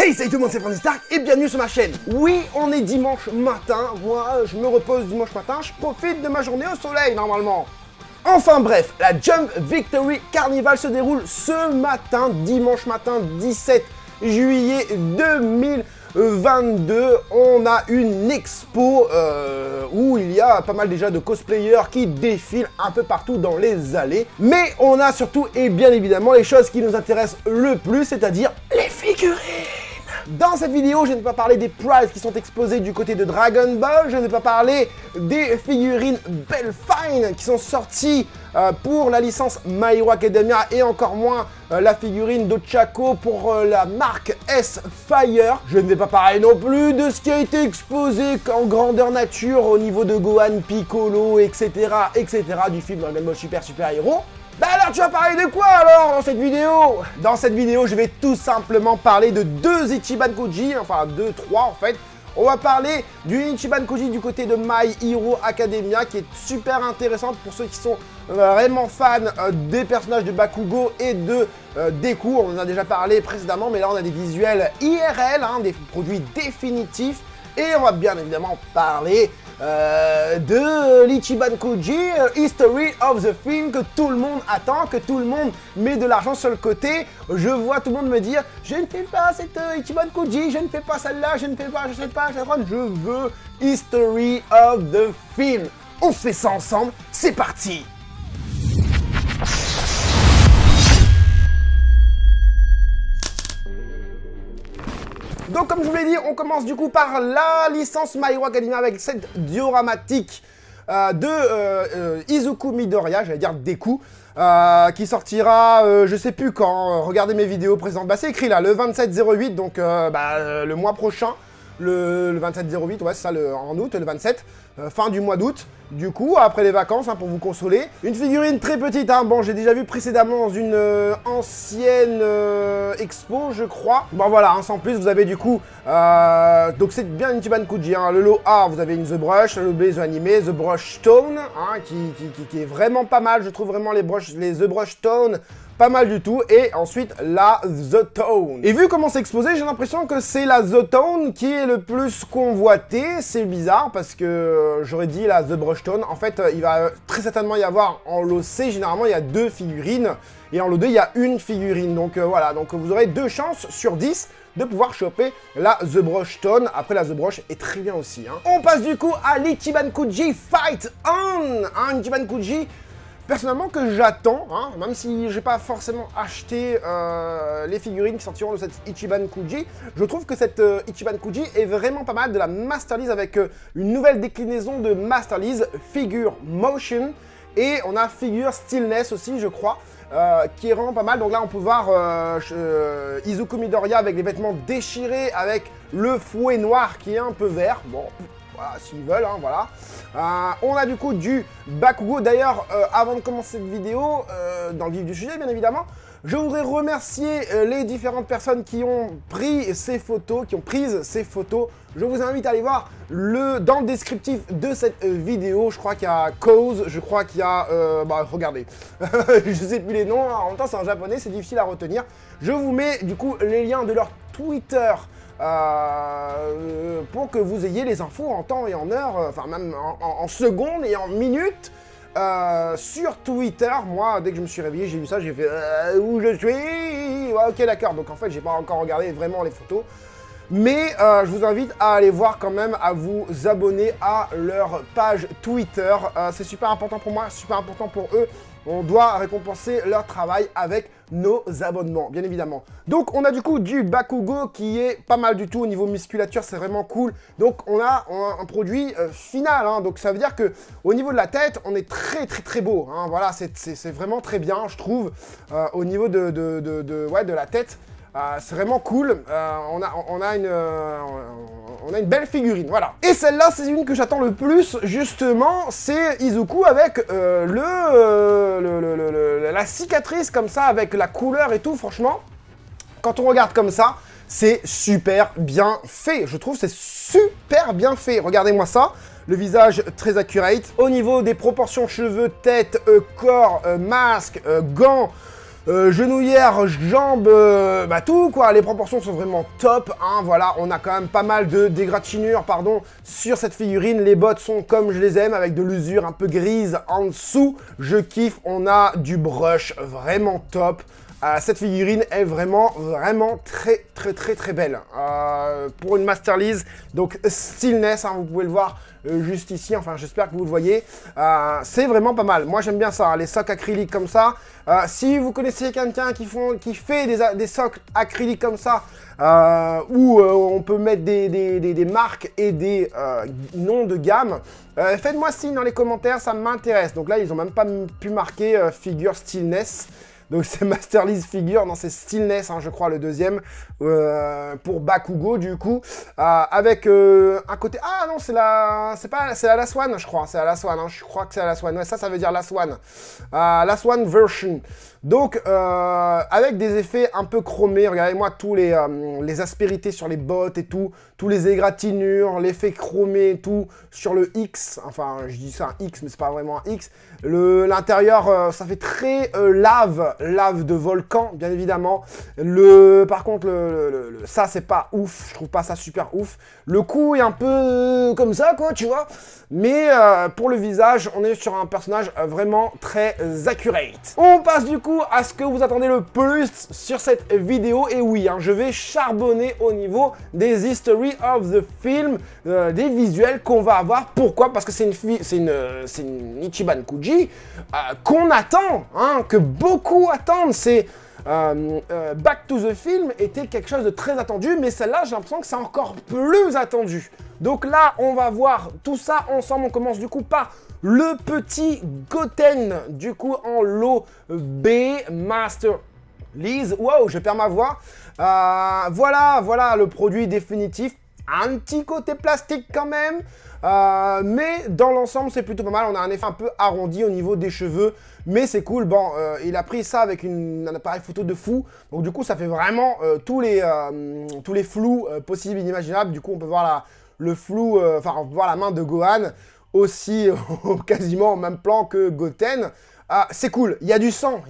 Hey, salut tout le monde, c'est Francis Stark et bienvenue sur ma chaîne. Oui, on est dimanche matin, moi je me repose dimanche matin, je profite de ma journée au soleil normalement. Enfin bref, la Jump Victory Carnival se déroule ce matin, dimanche matin 17 juillet 2022. On a une expo où il y a pas mal déjà de cosplayers qui défilent un peu partout dans les allées. Mais on a surtout et bien évidemment les choses qui nous intéressent le plus, c'est-à-dire les figurines. Dans cette vidéo, je ne vais pas parler des prizes qui sont exposés du côté de Dragon Ball, je ne vais pas parler des figurines Belfine qui sont sorties pour la licence My Hero Academia et encore moins la figurine d'Ochako pour la marque S-Fire. Je ne vais pas parler non plus de ce qui a été exposé en grandeur nature au niveau de Gohan, Piccolo, etc. du film Dragon Ball Super Hero. Bah alors tu vas parler de quoi alors dans cette vidéo? Dans cette vidéo, je vais tout simplement parler de deux Ichiban Koji, enfin trois en fait. On va parler du Ichiban Koji du côté de My Hero Academia qui est super intéressante pour ceux qui sont vraiment fans des personnages de Bakugo et de Deku. On en a déjà parlé précédemment, mais là on a des visuels IRL, hein, des produits définitifs. Et on va bien évidemment parler de l'Ichiban Koji, History of the Film, que tout le monde attend, que tout le monde met de l'argent sur le côté. Je vois tout le monde me dire, je ne fais pas cette Ichiban Koji, je ne fais pas celle-là, je ne fais pas, je sais pas, je veux History of the Film. On fait ça ensemble, c'est parti! Donc comme je vous l'ai dit, on commence du coup par la licence My Hero Academia avec cette dioramatique de Izuku Midoriya, j'allais dire Deku, qui sortira je sais plus quand, regardez mes vidéos présentes, bah c'est écrit là, le 27/08, donc le mois prochain, le 27/08, ouais c'est ça, en août, le 27, fin du mois d'août, du coup, après les vacances, hein, pour vous consoler. Une figurine très petite, hein, bon, j'ai déjà vu précédemment dans une ancienne expo, je crois. Bon, voilà, hein, sans plus, vous avez du coup, donc c'est bien une Ichiban Koji, hein. Le lot A, vous avez une The Brush, le B, The Anime, The Brush Stone, hein, qui est vraiment pas mal, je trouve vraiment les The Brush Stone pas mal du tout, et ensuite la The Tone. Et vu comment c'est exposé, j'ai l'impression que c'est la The Tone qui est le plus convoitée. C'est bizarre parce que j'aurais dit la The Brush Tone. En fait, il va très certainement y avoir en lot C, généralement il y a 2 figurines, et en lot 2 il y a une figurine. Donc voilà, donc vous aurez 2 chances sur 10 de pouvoir choper la The Brush Tone. Après, la The Brush est très bien aussi, hein. On passe du coup à l'Ichiban Koji Fight On, hein, Ichiban Koji personnellement que j'attends, hein, même si j'ai pas forcément acheté les figurines qui sortiront de cette Ichiban Koji, je trouve que cette Ichiban Koji est vraiment pas mal, de la Masterlise avec une nouvelle déclinaison de Masterlise, Figure Motion, et on a Figure Stillness aussi, je crois, qui est vraiment pas mal. Donc là, on peut voir Izuku Midoriya avec les vêtements déchirés, avec le fouet noir qui est un peu vert, bon... Voilà, s'ils veulent, hein, voilà. On a du coup du Bakugo. D'ailleurs, avant de commencer cette vidéo, dans le vif du sujet, bien évidemment, je voudrais remercier les différentes personnes qui ont pris ces photos, Je vous invite à aller voir dans le descriptif de cette vidéo. Je crois qu'il y a Cause, je crois qu'il y a... regardez. Je sais plus les noms, en même temps c'est en japonais, c'est difficile à retenir. Je vous mets du coup les liens de leur Twitter pour que vous ayez les infos en temps et en heure, enfin même en secondes et en minutes sur Twitter. Moi, dès que je me suis réveillé, j'ai vu ça, j'ai fait où je suis, ouais, ok d'accord, donc en fait j'ai pas encore regardé vraiment les photos, mais je vous invite à aller voir quand même, à vous abonner à leur page Twitter. C'est super important pour moi, super important pour eux. On doit récompenser leur travail avec nos abonnements, bien évidemment. Donc, on a du coup du Bakugo qui est pas mal du tout au niveau musculature, c'est vraiment cool. Donc, on a un produit final, hein. Donc, ça veut dire que au niveau de la tête, on est très beau, hein. Voilà, c'est vraiment très bien, je trouve, au niveau de la tête. C'est vraiment cool, on a une belle figurine, voilà. Et celle-là, c'est une que j'attends le plus, justement, c'est Izuku avec la cicatrice comme ça, avec la couleur et tout, franchement, quand on regarde comme ça, c'est super bien fait, je trouve c'est super bien fait, regardez-moi ça. Le visage très accurate, au niveau des proportions cheveux, tête, corps, masque, gants, genouillère, jambes, bah tout quoi, les proportions sont vraiment top, hein, voilà, on a quand même pas mal de dégratinures, pardon, sur cette figurine, les bottes sont comme je les aime, avec de l'usure un peu grise en dessous, je kiffe, on a du brush vraiment top. Cette figurine est vraiment très belle pour une Master Lease, donc Stillness, hein, vous pouvez le voir juste ici, enfin j'espère que vous le voyez, c'est vraiment pas mal. Moi j'aime bien ça, hein, les socks acryliques comme ça. Si vous connaissez quelqu'un qui fait des socks acryliques comme ça, où on peut mettre des marques et des noms de gamme, faites-moi signe dans les commentaires, ça m'intéresse. Donc là ils ont même pas pu marquer figure Stillness. Donc c'est Master Lease figure, non c'est Stillness, hein, je crois le deuxième, pour Bakugo du coup, avec un côté, ah non c'est la Last One je crois, c'est la Last One, hein, je crois que c'est la Last One, ouais ça veut dire Last One, Last One version. Donc avec des effets un peu chromés, regardez-moi tous les aspérités sur les bottes et tout, tous les égratignures, l'effet chromé et tout, sur le X, enfin je dis ça un X mais c'est pas vraiment un X, l'intérieur ça fait très lave de volcan bien évidemment, par contre ça c'est pas ouf, je trouve pas ça super ouf, le cou est un peu comme ça quoi tu vois, mais pour le visage on est sur un personnage vraiment très accurate. On passe du coup à ce que vous attendez le plus sur cette vidéo, et oui hein, je vais charbonner au niveau des history of the film, des visuels qu'on va avoir. Pourquoi? Parce que c'est une Ichiban Kuji qu'on attend, hein, que beaucoup attendent. C'est Back to the Film était quelque chose de très attendu, mais celle-là j'ai l'impression que c'est encore plus attendu. Donc là on va voir tout ça ensemble. On commence du coup par le petit Goten, du coup en lot B Master Lease. Wow, je perds ma voix. Voilà le produit définitif. Un petit côté plastique quand même, mais dans l'ensemble c'est plutôt pas mal. On a un effet un peu arrondi au niveau des cheveux, mais c'est cool. Bon, il a pris ça avec un appareil photo de fou, donc du coup ça fait vraiment tous les flous possibles, inimaginables. Du coup on peut voir le flou, enfin on peut voir la main de Gohan aussi quasiment au même plan que Goten. C'est cool, il y a du sang,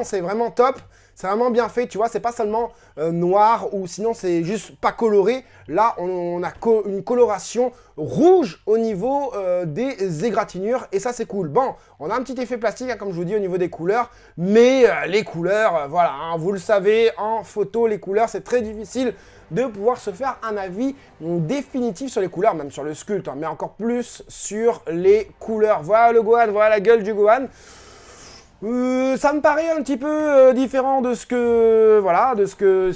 c'est vraiment top. C'est vraiment bien fait, tu vois, c'est pas seulement noir ou sinon c'est juste pas coloré. Là, on a une coloration rouge au niveau des égratignures et ça c'est cool. Bon, on a un petit effet plastique, hein, comme je vous dis, au niveau des couleurs, mais les couleurs, voilà, hein, vous le savez, en photo, les couleurs, c'est très difficile de pouvoir se faire un avis définitif sur les couleurs, même sur le sculpte, hein, mais encore plus sur les couleurs. Voilà le Gohan, voilà la gueule du Gohan. Ça me paraît un petit peu différent de ce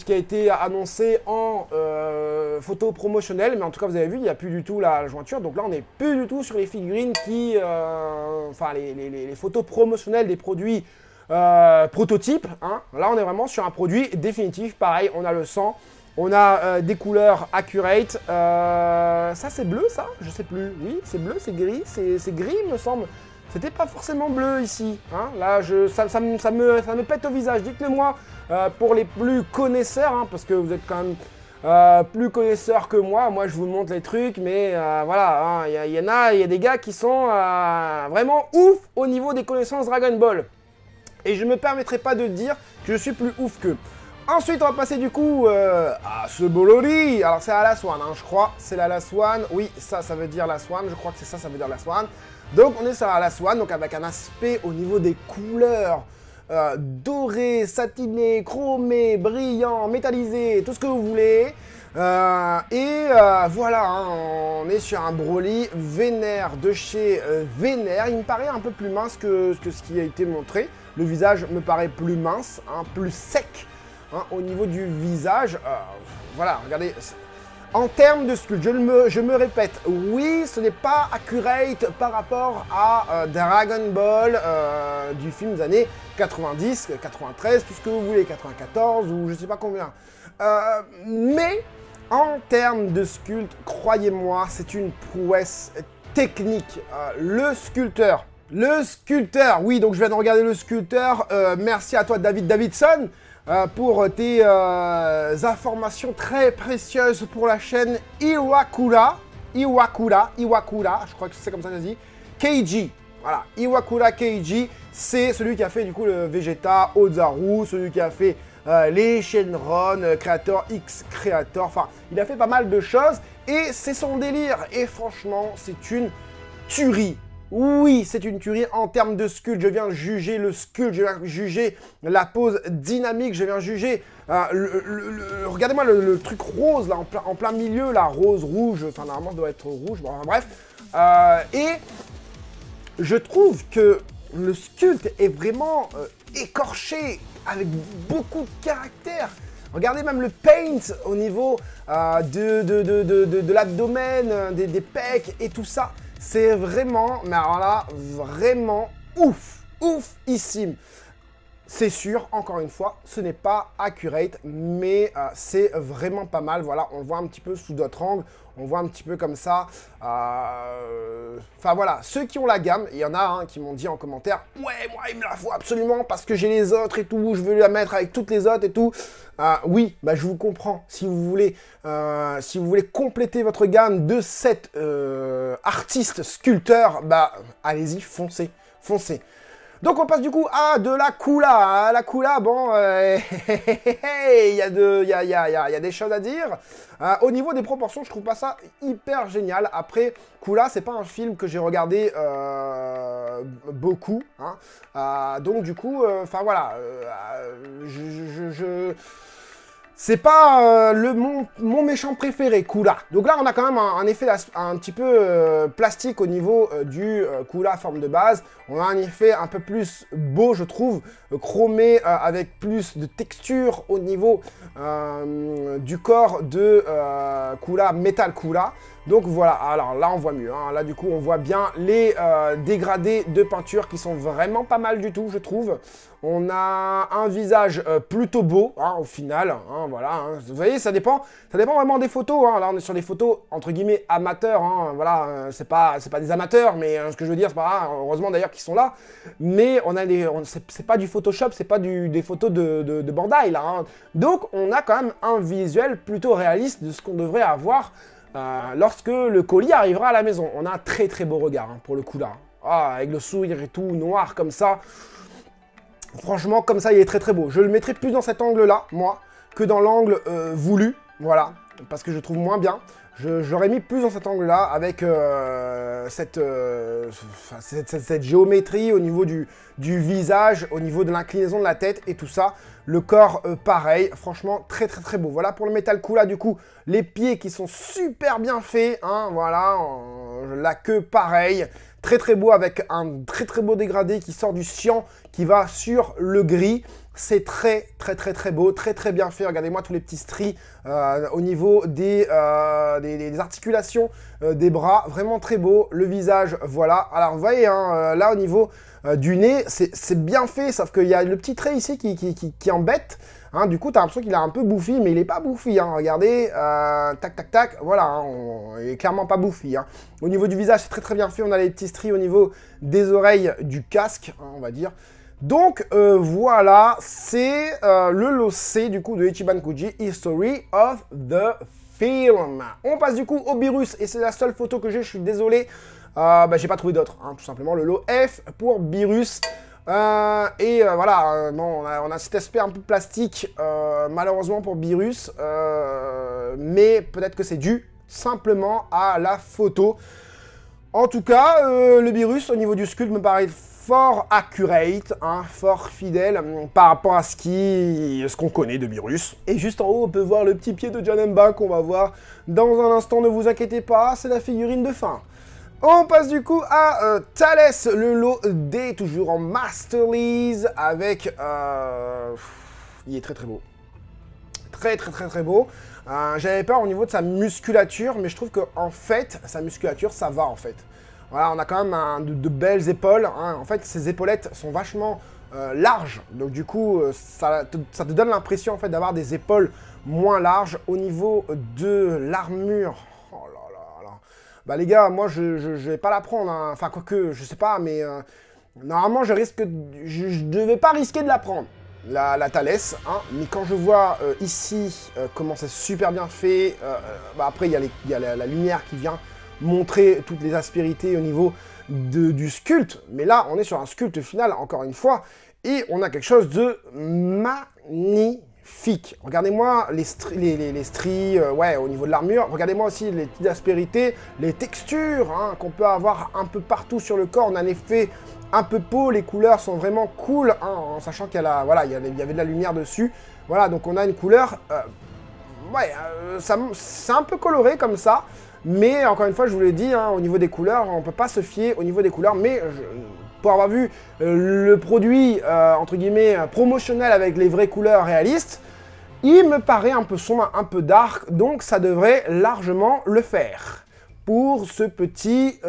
qui a été annoncé en photo promotionnelle, mais en tout cas vous avez vu, il n'y a plus du tout la jointure, donc là on n'est plus du tout sur les figurines enfin les photos promotionnelles des produits prototypes, hein. Là on est vraiment sur un produit définitif, pareil, on a le sang, on a des couleurs accurate, ça c'est bleu ça? Je sais plus, oui c'est bleu, c'est gris, c'est gris il me semble. C'était pas forcément bleu ici, hein. Là ça me pète au visage, dites-le moi pour les plus connaisseurs, hein, parce que vous êtes quand même plus connaisseurs que moi je vous montre les trucs, mais voilà, hein, il y a des gars qui sont vraiment ouf au niveau des connaissances Dragon Ball, et je me permettrai pas de dire que je suis plus ouf qu'eux. Ensuite, on va passer du coup à ce Bolori. Alors, c'est la Last One, hein, je crois. C'est la Last One. Oui, ça veut dire Last One. Je crois que c'est ça veut dire Last One. Donc, on est sur la Last One, donc avec un aspect au niveau des couleurs doré, satiné, chromé, brillant, métallisé, tout ce que vous voulez. Voilà, hein, on est sur un Broly Vénère de chez Vénère. Il me paraît un peu plus mince que ce qui a été montré. Le visage me paraît plus mince, hein, plus sec. Hein, au niveau du visage, voilà, regardez, en termes de sculpte, je me répète, oui, ce n'est pas accurate par rapport à Dragon Ball du film des années 90, 93, tout ce que vous voulez, 94 ou je sais pas combien. Mais en termes de sculpte, croyez-moi, c'est une prouesse technique. Le sculpteur, oui, donc je viens de regarder le sculpteur, merci à toi David Davidson. Pour tes informations très précieuses pour la chaîne Iwakura, je crois que c'est comme ça que ça se dit, Keiji, Voilà, Iwakura Keiji, c'est celui qui a fait du coup le Vegeta, Ozaru, celui qui a fait les Shenron, Creator X Creator, enfin, il a fait pas mal de choses, et c'est son délire, et franchement, c'est une tuerie. Oui, c'est une tuerie en termes de sculpt. Je viens juger le sculpt, je viens juger la pose dynamique, je viens juger... regardez-moi le truc rose, là, en plein milieu, là, rose, rouge, enfin, normalement, ça doit être rouge, bon, bref. Et je trouve que le sculpt est vraiment écorché, avec beaucoup de caractère. Regardez même le paint au niveau de l'abdomen, des pecs et tout ça. C'est vraiment, mais alors là, vraiment ouf, oufissime. C'est sûr, encore une fois, ce n'est pas accurate, mais c'est vraiment pas mal. Voilà, on le voit un petit peu sous d'autres angles, on voit un petit peu comme ça. Enfin voilà, ceux qui ont la gamme, il y en a qui m'ont dit en commentaire, ouais, moi il me la faut absolument parce que j'ai les autres et tout, je veux la mettre avec toutes les autres et tout. Oui, bah je vous comprends. Si vous voulez compléter votre gamme de 7 artistes sculpteurs, bah allez-y, foncez, foncez. Donc on passe du coup à de la Coola. La Coola, bon, il y a des choses à dire. Au niveau des proportions, je trouve pas ça hyper génial. Après, Coola, c'est pas un film que j'ai regardé beaucoup. Donc du coup, enfin voilà, c'est pas mon méchant préféré, Coola. Donc là, on a quand même un effet un petit peu plastique au niveau du Coola forme de base. On a un effet un peu plus beau, je trouve, chromé avec plus de texture au niveau du corps de Coola, Metal Coola. Donc voilà, alors là on voit mieux, là du coup on voit bien les dégradés de peinture qui sont vraiment pas mal du tout, je trouve. On a un visage plutôt beau, au final, voilà. Vous voyez, ça dépend vraiment des photos. Là on est sur des photos entre guillemets amateurs, voilà, c'est pas des amateurs, mais ce que je veux dire, c'est pas grave, heureusement d'ailleurs qu'ils sont là. Mais c'est pas du Photoshop, c'est pas des photos de Bandai là. Donc on a quand même un visuel plutôt réaliste de ce qu'on devrait avoir. Lorsque le colis arrivera à la maison. On a un très très beau regard pour le coup là. Avec le sourire et tout, noir comme ça. Franchement, comme ça, il est très très beau. Je le mettrai plus dans cet angle-là, moi, que dans l'angle voulu. Voilà, parce que je trouve moins bien. Je l'aurais mis plus dans cet angle-là, avec cette géométrie au niveau du visage, au niveau de l'inclinaison de la tête et tout ça. Le corps, pareil, franchement, très très très beau. Voilà pour le Metal Coola, du coup, les pieds qui sont super bien faits, voilà, la queue, pareil. Très très beau, avec un très très beau dégradé qui sort du cyan, qui va sur le gris. C'est très très très très beau, très très bien fait. Regardez-moi tous les petits stries au niveau des articulations des bras. Vraiment très beau. Le visage, voilà. Alors vous voyez, là au niveau du nez, c'est bien fait, sauf qu'il y a le petit trait ici qui embête. Du coup, tu as l'impression qu'il est un peu bouffi, mais il n'est pas bouffi. Regardez, tac, tac, tac, voilà, il est clairement pas bouffi. Au niveau du visage, c'est très très bien fait. On a les petits stries au niveau des oreilles du casque, on va dire. Donc, voilà, c'est le lot C, du coup, de Ichiban Kuji, History of the Film. On passe, du coup, au Beerus, et c'est la seule photo que j'ai, je suis désolé. J'ai pas trouvé d'autre, tout simplement, le lot F pour Beerus. Voilà, bon, on a cet aspect un peu plastique, malheureusement pour Beerus, mais peut-être que c'est dû simplement à la photo. En tout cas, le Beerus, au niveau du sculpt, me paraît fort accurate, fort fidèle par rapport à ce qu'on connaît de Beerus. Et juste en haut, on peut voir le petit pied de Janemba qu'on va voir dans un instant, ne vous inquiétez pas, c'est la figurine de fin. On passe du coup à Thalès, le lot D, toujours en Masterlies, avec... il est très très beau. Très très très très beau. J'avais peur au niveau de sa musculature, mais je trouve qu'en fait, sa musculature, ça va en fait. Voilà, on a quand même de belles épaules. En fait, ses épaulettes sont vachement larges. Donc du coup, ça te donne l'impression en fait d'avoir des épaules moins larges. Au niveau de l'armure... Bah les gars, moi je vais pas la prendre, enfin quoique, je sais pas, mais normalement je devais pas risquer de la prendre, la Thalès, mais quand je vois ici comment c'est super bien fait, après il y a la lumière qui vient montrer toutes les aspérités au niveau du sculpte. Mais là, on est sur un sculpte final, encore une fois, et on a quelque chose de magnifique. Regardez-moi les stries, ouais, au niveau de l'armure. Regardez-moi aussi les petites aspérités, les textures hein, qu'on peut avoir un peu partout sur le corps. On a un effet un peu peau, les couleurs sont vraiment cool, hein, en sachant qu'il y a voilà, il y avait de la lumière dessus. Voilà, donc on a une couleur, ouais, c'est un peu coloré comme ça, mais encore une fois, je vous l'ai dit, hein, au niveau des couleurs, on peut pas se fier au niveau des couleurs, mais pour avoir vu le produit, entre guillemets, promotionnel avec les vraies couleurs réalistes, il me paraît un peu sombre, un peu dark, donc ça devrait largement le faire. Pour ce petit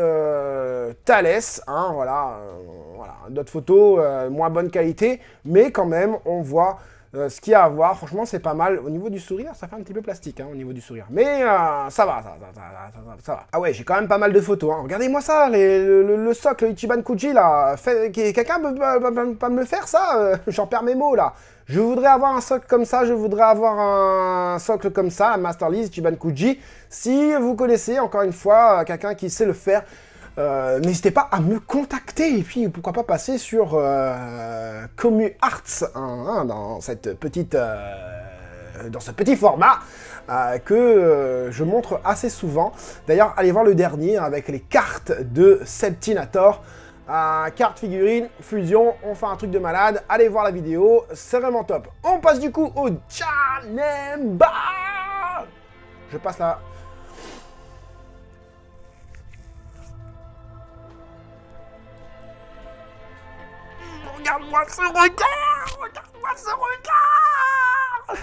Thalès, hein, voilà, voilà, d'autres photos, moins bonne qualité, mais quand même, on voit ce qu'il y a à voir. Franchement, c'est pas mal. Au niveau du sourire, ça fait un petit peu plastique, hein, au niveau du sourire, mais ça va, ça va. Ah ouais, j'ai quand même pas mal de photos, hein. Regardez-moi ça, le socle Ichiban Kuji, là, quelqu'un peut pas me le faire, ça j'en perds mes mots, là. Je voudrais avoir un socle comme ça, je voudrais avoir un socle comme ça, la Master Lease Ichiban Kuji. Si vous connaissez, encore une fois, quelqu'un qui sait le faire, n'hésitez pas à me contacter. Et puis, pourquoi pas passer sur Commu Arts, hein, dans cette petite, dans ce petit format que je montre assez souvent. D'ailleurs, allez voir le dernier avec les cartes de Septinator. Carte figurine, fusion, on fait un truc de malade, allez voir la vidéo, c'est vraiment top. On passe du coup au Janemba. Je passe là. Regarde-moi ce regard. Regarde-moi ce regard.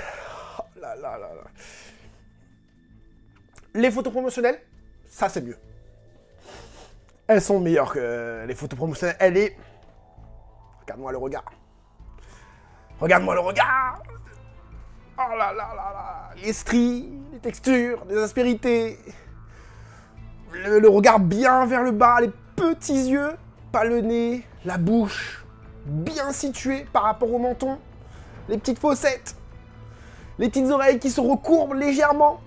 Oh là là là là. Les photos promotionnelles, ça c'est mieux. Elles sont meilleures que les photos promotionnelles. Elle est... Regarde-moi le regard. Regarde-moi le regard. Oh là là là là. Les stries, les textures, les aspérités. Le regard bien vers le bas, les petits yeux. Pas le nez, la bouche bien située par rapport au menton. Les petites fossettes. Les petites oreilles qui se recourbent légèrement.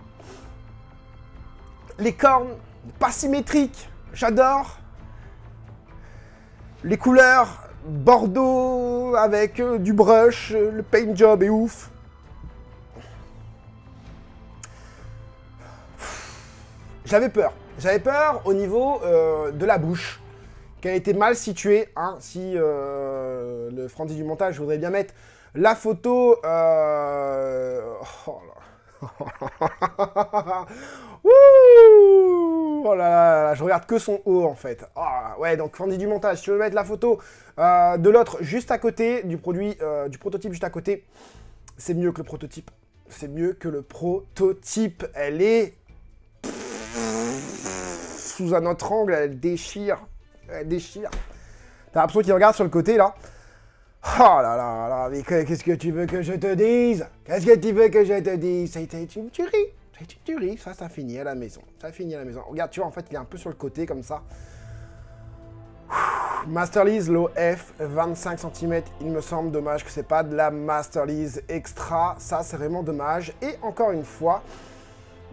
Les cornes pas symétriques. J'adore. Les couleurs bordeaux avec du brush, le paint job est ouf. J'avais peur au niveau de la bouche, qu'elle était mal située. Hein, si le Frandy du montage voudrait bien mettre la photo... Oh là. Wouh! Oh là là, je regarde que son haut en fait. Oh, ouais, donc Frandy du montage, si tu veux mettre la photo de l'autre juste à côté, du produit, du prototype juste à côté, c'est mieux que le prototype. C'est mieux que le prototype. Elle est sous un autre angle, elle déchire. Elle déchire. T'as l'impression qu'il regarde sur le côté là. Oh là là là, mais qu'est-ce que tu veux que je te dise? Qu'est-ce que tu veux que je te dise? C'est une tuerie. C'est une tuerie. Ça finit à la maison. Ça finit à la maison. Regarde, tu vois, en fait, il est un peu sur le côté, comme ça. Master Lease Low F, 25 cm. Il me semble dommage que c'est pas de la Master Lease Extra. Ça, c'est vraiment dommage. Et encore une fois,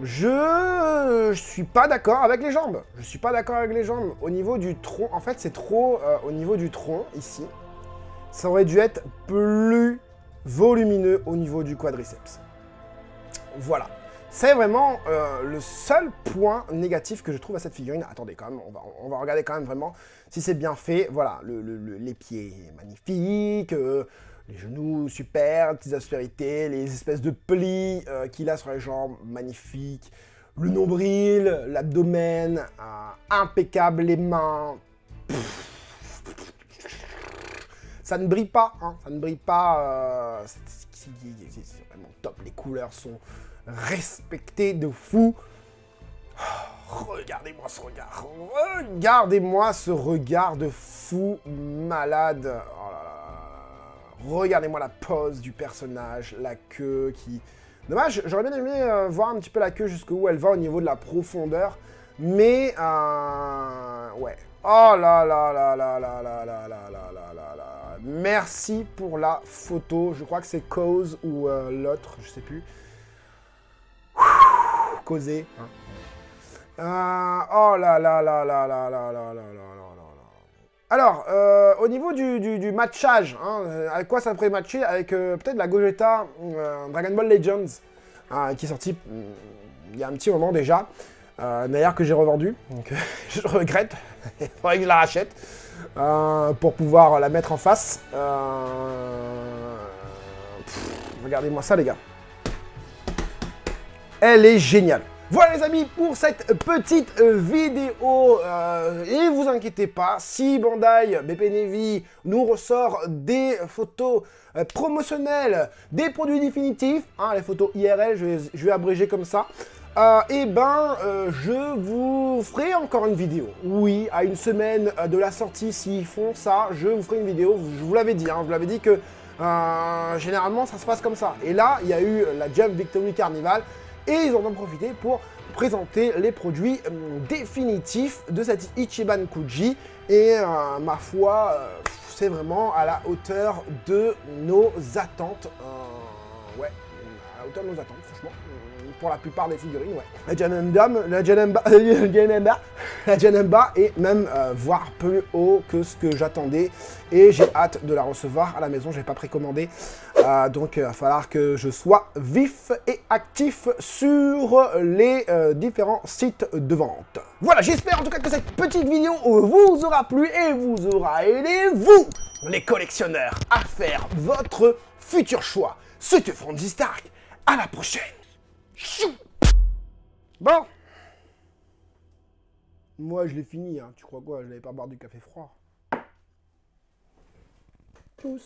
je suis pas d'accord avec les jambes. Je suis pas d'accord avec les jambes. Au niveau du tronc, en fait, c'est trop au niveau du tronc, ici. Ça aurait dû être plus volumineux au niveau du quadriceps. Voilà. C'est vraiment le seul point négatif que je trouve à cette figurine. Attendez, quand même, on va regarder quand même vraiment si c'est bien fait. Voilà, les pieds magnifiques, les genoux super, les petites aspérités, les espèces de plis qu'il a sur les jambes, magnifiques. Le nombril, l'abdomen, impeccable, les mains. Ça ne brille pas, hein, ça ne brille pas. C'est vraiment top, les couleurs sont respectées de fou. Oh, regardez-moi ce regard. Regardez-moi ce regard de fou malade. Oh là là. Regardez-moi la pose du personnage, la queue qui... Dommage, j'aurais bien aimé voir un petit peu la queue jusqu'où elle va au niveau de la profondeur. Mais, ouais. Oh là là là là là là là là là là là là. Merci pour la photo. Je crois que c'est Cause ou l'autre, je sais plus. Causé. Hein. Oh là là là là là là là là là là là. Alors, au niveau du matchage, hein, avec quoi ça pourrait matcher? Avec peut-être la Gogeta Dragon Ball Legends, qui est sorti il y a un petit moment déjà. D'ailleurs que j'ai revendu, donc je regrette. Il faudrait que je la rachète pour pouvoir la mettre en face. Regardez-moi ça, les gars. Elle est géniale. Voilà les amis pour cette petite vidéo, et vous inquiétez pas, si Bandai BP Navy nous ressort des photos promotionnelles, des produits définitifs, hein, les photos IRL, je vais abréger comme ça, je vous ferai encore une vidéo. Oui, à une semaine de la sortie, s'ils font ça, je vous ferai une vidéo, je vous l'avais dit, hein, je vous l'avais dit que généralement ça se passe comme ça. Et là, il y a eu la Jump Victory Carnival, et ils en ont profité pour présenter les produits définitifs de cette Ichiban Kuji. Et ma foi, c'est vraiment à la hauteur de nos attentes. Ouais, à la hauteur de nos attentes, franchement. Pour la plupart des figurines, ouais. La Janemba est même voire plus haut que ce que j'attendais. Et j'ai hâte de la recevoir à la maison, je n'ai pas précommandé. Donc il va falloir que je sois vif et actif sur les différents sites de vente. Voilà, j'espère en tout cas que cette petite vidéo vous aura plu et vous aura aidé, vous, les collectionneurs, à faire votre futur choix. C'était Franzy Stark, à la prochaine. Chou. Bon. Moi, je l'ai fini, hein. Tu crois quoi? Je n'avais pas boire du café froid. Tous.